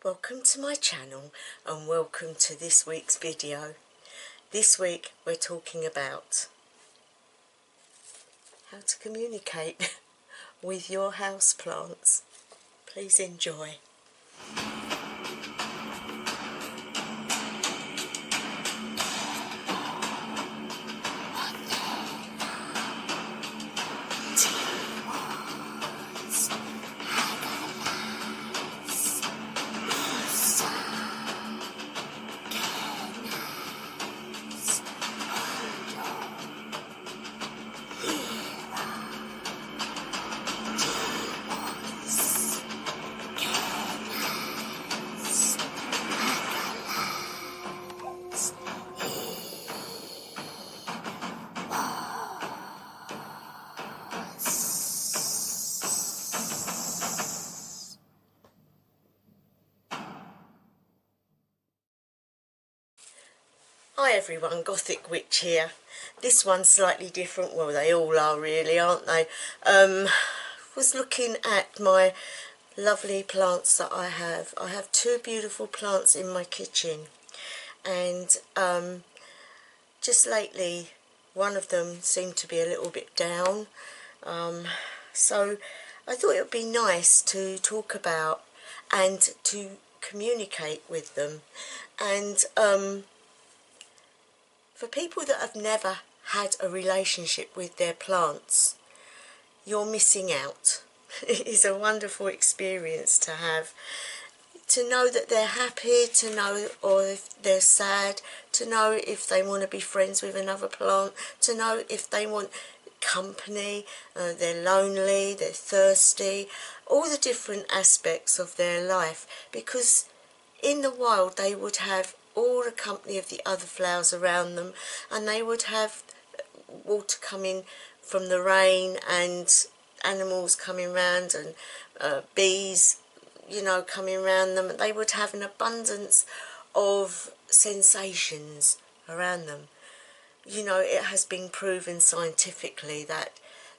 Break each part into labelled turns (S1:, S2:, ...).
S1: Welcome to my channel and welcome to this week's video. This week we're talking about how to communicate with your house plants. Please enjoy. Hi everyone, Gothic Witch here. This one's slightly different, well they all are really, aren't they? Was looking at my lovely plants that I have. I have two beautiful plants in my kitchen, and just lately one of them seemed to be a little bit down, so I thought it would be nice to talk about and to communicate with them. And for people that have never had a relationship with their plants, you're missing out. It is a wonderful experience to have. To know that they're happy, to know or if they're sad, to know if they want to be friends with another plant, to know if they want company, they're lonely, they're thirsty, all the different aspects of their life, because in the wild they would have all the company of the other flowers around them, and they would have water coming from the rain and animals coming round and bees, you know, coming around them. They would have an abundance of sensations around them. You know, it has been proven scientifically that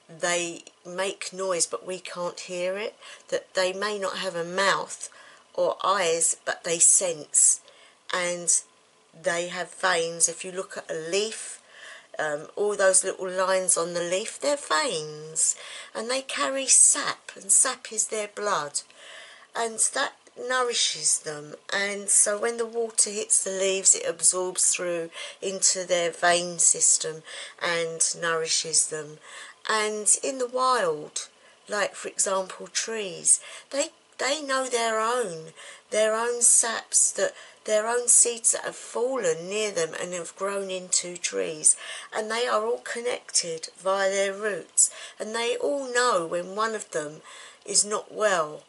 S1: they make noise but we can't hear it, that they may not have a mouth or eyes but they sense, and they have veins. If you look at a leaf, all those little lines on the leaf, they're veins, and they carry sap, and sap is their blood, and that nourishes them. And so when the water hits the leaves, it absorbs through into their vein system and nourishes them. And in the wild, like for example trees, they know their own saps, that their own seeds that have fallen near them and have grown into trees, and they are all connected via their roots, and they all know when one of them is not well,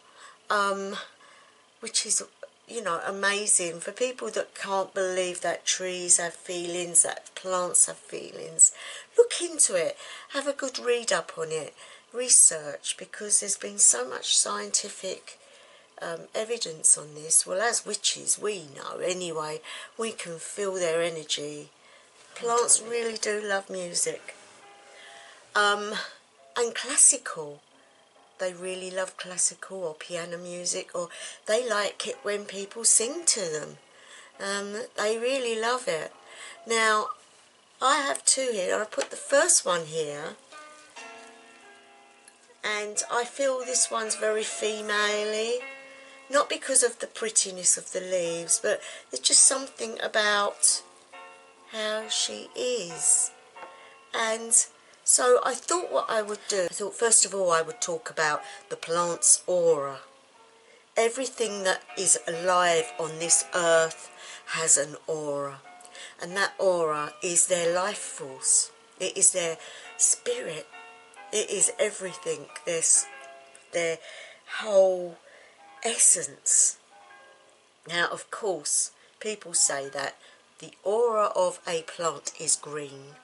S1: which is, you know, amazing for people that can't believe that trees have feelings, that plants have feelings. Look into it, have a good read up on it, research, because there's been so much scientific evidence on this. Well, as witches we know anyway, we can feel their energy. Plants really do love music, and classical. They really love classical or piano music, or they like it when people sing to them. They really love it. Now I have two here. I put the first one here, and I feel this one's very female-y. Not because of the prettiness of the leaves, but there's just something about how she is. And so I thought what I would do, I thought first of all I would talk about the plant's aura. Everything that is alive on this earth has an aura, and that aura is their life force. It is their spirit. It is everything. Their whole essence. Now, of course, people say that the aura of a plant is green.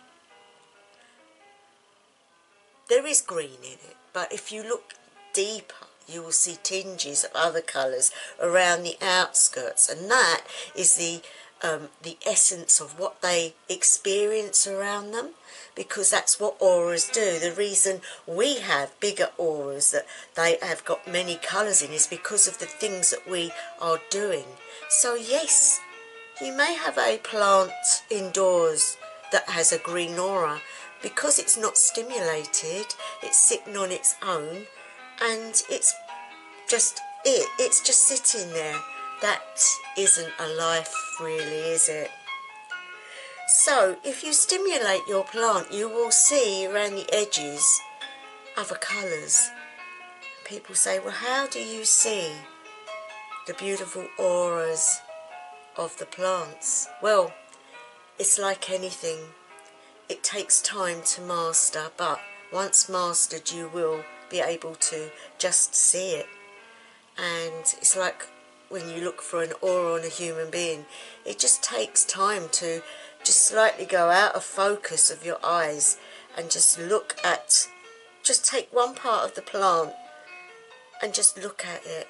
S1: There is green in it, but if you look deeper, you will see tinges of other colours around the outskirts, and that is the the essence of what they experience around them, because that's what auras do. The reason we have bigger auras, that they have got many colours in, is because of the things that we are doing. So yes, you may have a plant indoors that has a green aura because it's not stimulated, it's sitting on its own, and it's just it's just sitting there. That isn't a life really, is it? So if you stimulate your plant, you will see around the edges other colours. People say, well, how do you see the beautiful auras of the plants? Well, it's like anything. It takes time to master, but once mastered you will be able to just see it. And it's like when you look for an aura on a human being, it just takes time to just slightly go out of focus of your eyes and just look at, just take one part of the plant and just look at it,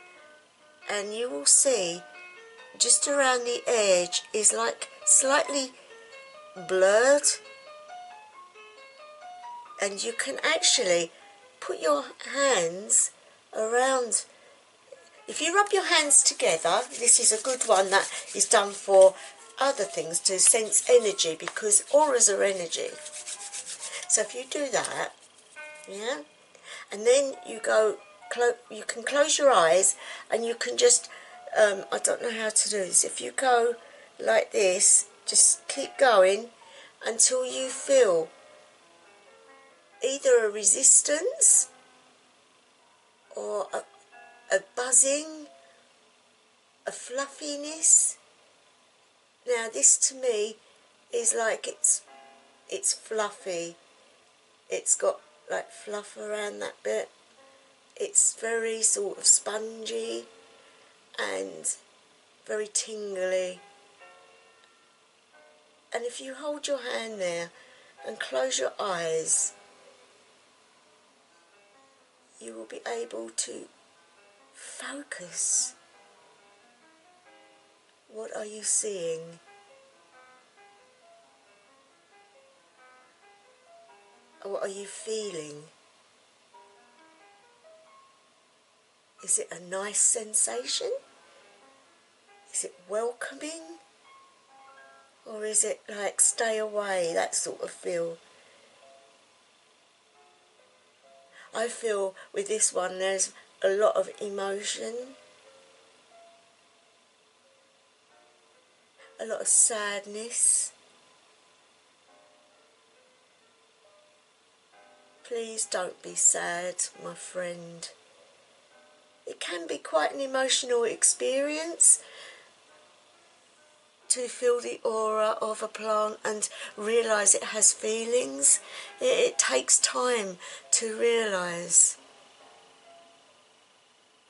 S1: and you will see just around the edge is like slightly blurred, and you can actually put your hands around. If you rub your hands together, this is a good one that is done for other things, to sense energy, because auras are energy. So if you do that, yeah, and then you go, you can close your eyes and you can just, I don't know how to do this, if you go like this, just keep going until you feel either a resistance or a buzzing, a fluffiness. Now this to me is like it's fluffy, it's got like fluff around that bit, it's very sort of spongy and very tingly. And if you hold your hand there and close your eyes, you will be able to focus. What are you seeing? What are you feeling? Is it a nice sensation? Is it welcoming? Or is it like stay away, that sort of feel? I feel with this one there's a lot of emotion, a lot of sadness. Please don't be sad, my friend. It can be quite an emotional experience to feel the aura of a plant and realise it has feelings. It takes time to realise.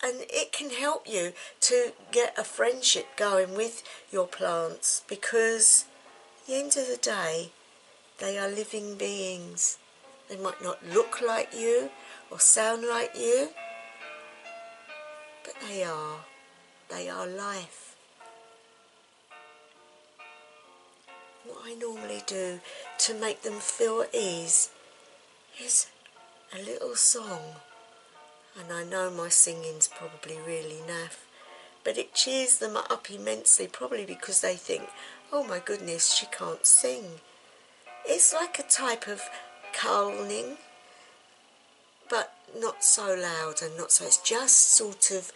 S1: And it can help you to get a friendship going with your plants, because at the end of the day, they are living beings. They might not look like you or sound like you, but they are. They are life. What I normally do to make them feel at ease is a little song. And I know my singing's probably really naff, but it cheers them up immensely, probably because they think, oh my goodness, she can't sing. It's like a type of calming, but not so loud and not so, it's just sort of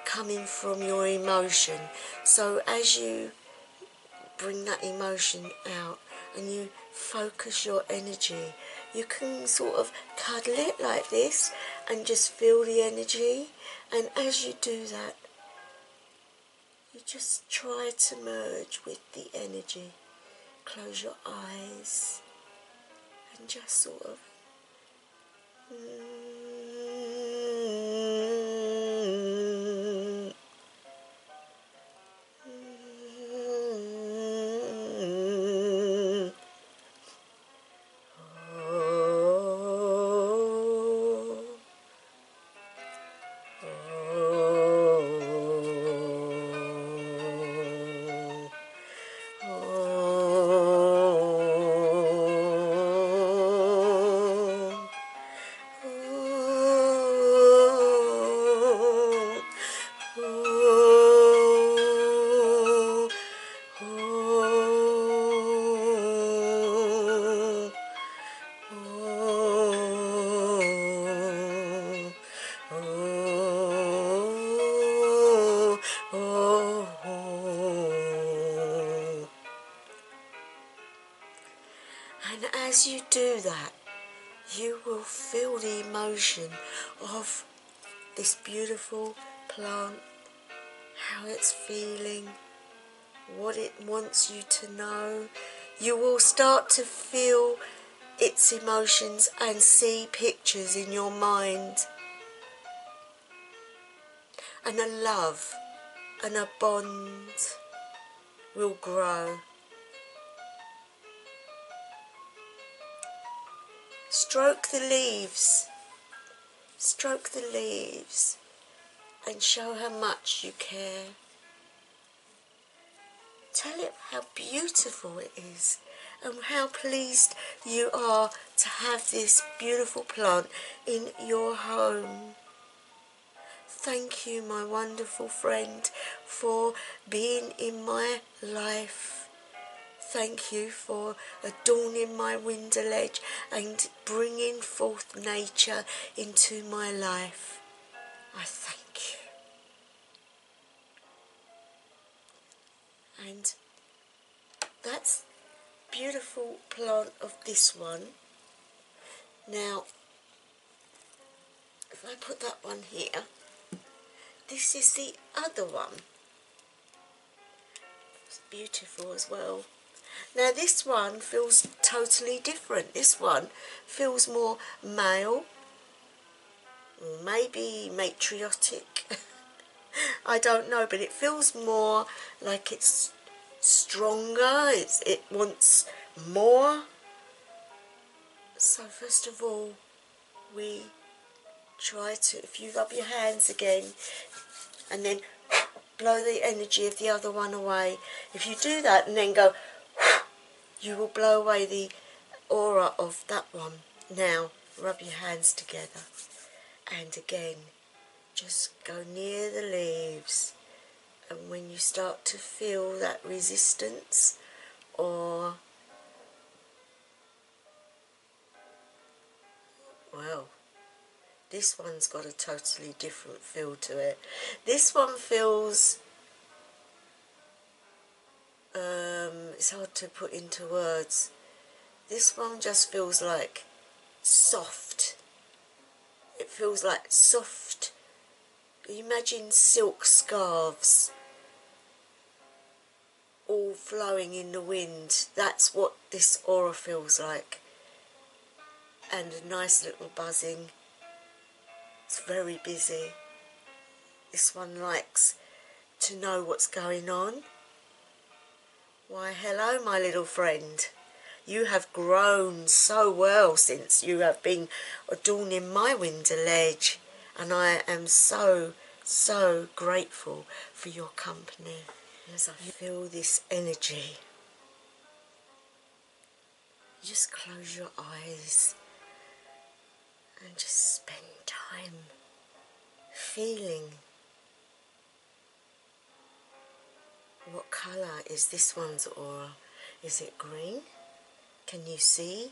S1: coming from your emotion. So as you bring that emotion out and you focus your energy, you can sort of cuddle it like this and just feel the energy. And as you do that, you just try to merge with the energy. Close your eyes and just sort of And as you do that, you will feel the emotion of this beautiful plant, how it's feeling, what it wants you to know. You will start to feel its emotions and see pictures in your mind. And a love and a bond will grow. Stroke the leaves and show how much you care. Tell it how beautiful it is and how pleased you are to have this beautiful plant in your home. Thank you, my wonderful friend, for being in my life. Thank you for adorning my window ledge and bringing forth nature into my life. I thank you. And that's beautiful plant of this one. Now, if I put that one here, this is the other one. It's beautiful as well. Now this one feels totally different. This one feels more male, or maybe matriotic. I don't know, but it feels more like it's stronger, it wants more. So first of all, we try to, if you rub your hands again and then blow the energy of the other one away. If you do that and then go, you will blow away the aura of that one. Now, rub your hands together. And again, just go near the leaves. And when you start to feel that resistance, or, well, this one's got a totally different feel to it. This one feels, it's hard to put into words. This one just feels like soft. It feels like soft. Imagine silk scarves all flowing in the wind. That's what this aura feels like. And a nice little buzzing. It's very busy. This one likes to know what's going on. Why, hello, my little friend. You have grown so well since you have been adorning my window ledge, and I am so, so grateful for your company. As I feel this energy, just close your eyes and just spend time feeling. What colour is this one's aura? Is it green? Can you see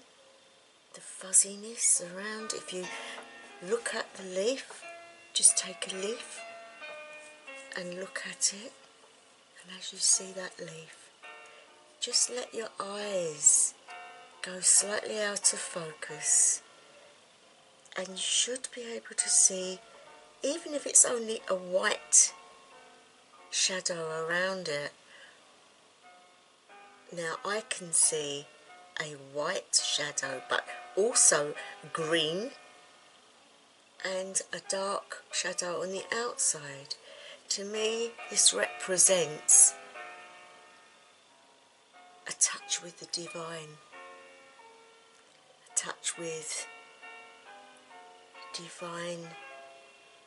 S1: the fuzziness around? If you look at the leaf, just take a leaf and look at it, and as you see that leaf, just let your eyes go slightly out of focus, and you should be able to see, even if it's only a white shadow around it. Now I can see a white shadow, but also green and a dark shadow on the outside. To me, this represents a touch with the divine, a touch with divine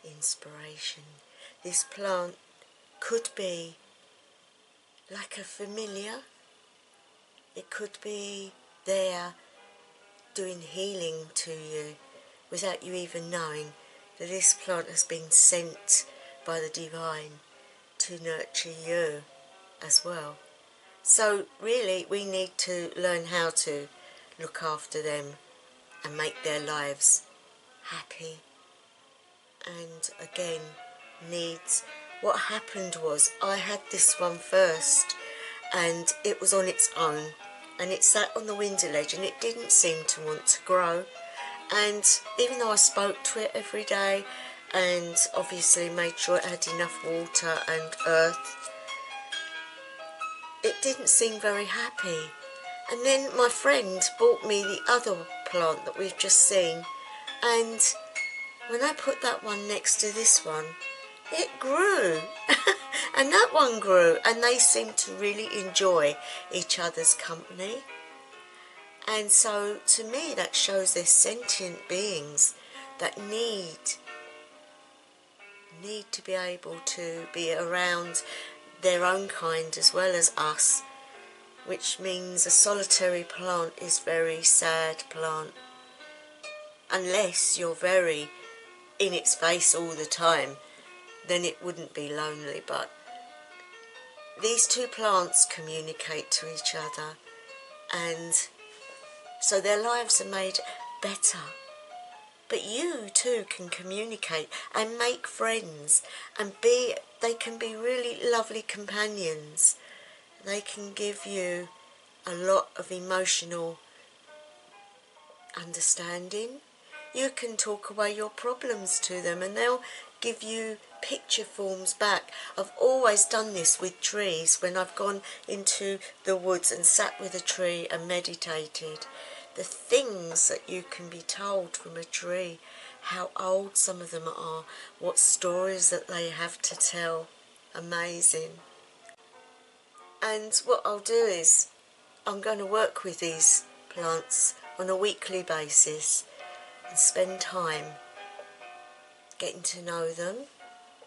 S1: inspiration. This plant could be like a familiar. It could be there doing healing to you without you even knowing that this plant has been sent by the divine to nurture you as well. So really we need to learn how to look after them and make their lives happy. And again, needs. What happened was I had this one first and it was on its own, and it sat on the window ledge and it didn't seem to want to grow. And even though I spoke to it every day and obviously made sure it had enough water and earth, it didn't seem very happy. And then my friend bought me the other plant that we've just seen, and when I put that one next to this one, it grew. And that one grew, and they seemed to really enjoy each other's company. And so to me that shows they're sentient beings that need to be able to be around their own kind as well as us, which means a solitary plant is a very sad plant, unless you're very in its face all the time, then it wouldn't be lonely. But these two plants communicate to each other, and so their lives are made better. But you too can communicate and make friends, and they can be really lovely companions. They can give you a lot of emotional understanding. You can talk away your problems to them and they'll give you picture forms back. I've always done this with trees when I've gone into the woods and sat with a tree and meditated. The things that you can be told from a tree, how old some of them are, what stories that they have to tell. Amazing. And what I'll do is I'm going to work with these plants on a weekly basis and spend time getting to know them,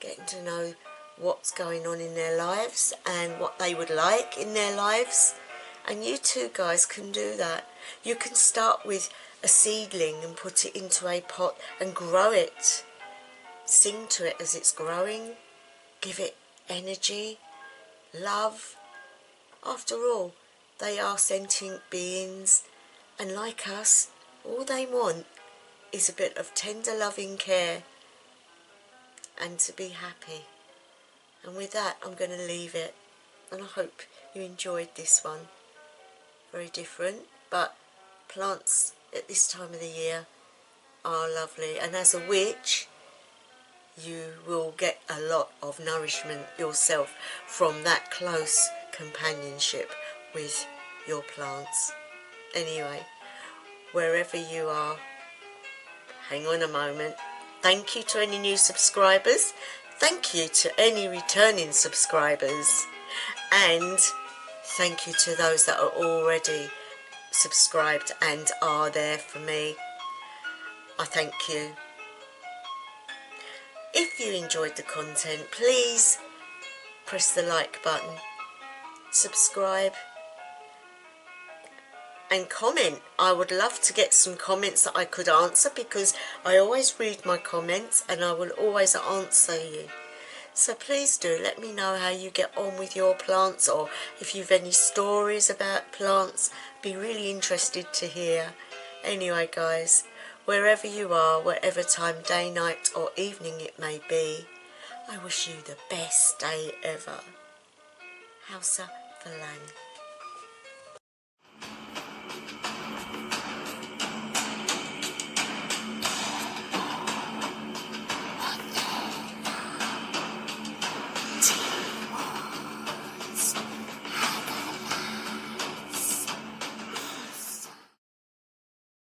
S1: getting to know what's going on in their lives and what they would like in their lives. And you too guys can do that. You can start with a seedling and put it into a pot and grow it. Sing to it as it's growing. Give it energy, love. After all, they are sentient beings, and like us, all they want is a bit of tender loving care and to be happy. And with that, I'm going to leave it, and I hope you enjoyed this one. Very different, but plants at this time of the year are lovely, and as a witch you will get a lot of nourishment yourself from that close companionship with your plants. Anyway, wherever you are, hang on a moment. Thank you to any new subscribers, thank you to any returning subscribers, and thank you to those that are already subscribed and are there for me. I thank you. If you enjoyed the content, please press the like button, subscribe and comment. I would love to get some comments that I could answer, because I always read my comments and I will always answer you. So please do let me know how you get on with your plants, or if you've any stories about plants. Be really interested to hear. Anyway guys, wherever you are, whatever time, day, night or evening it may be, I wish you the best day ever. Hausa Verlang.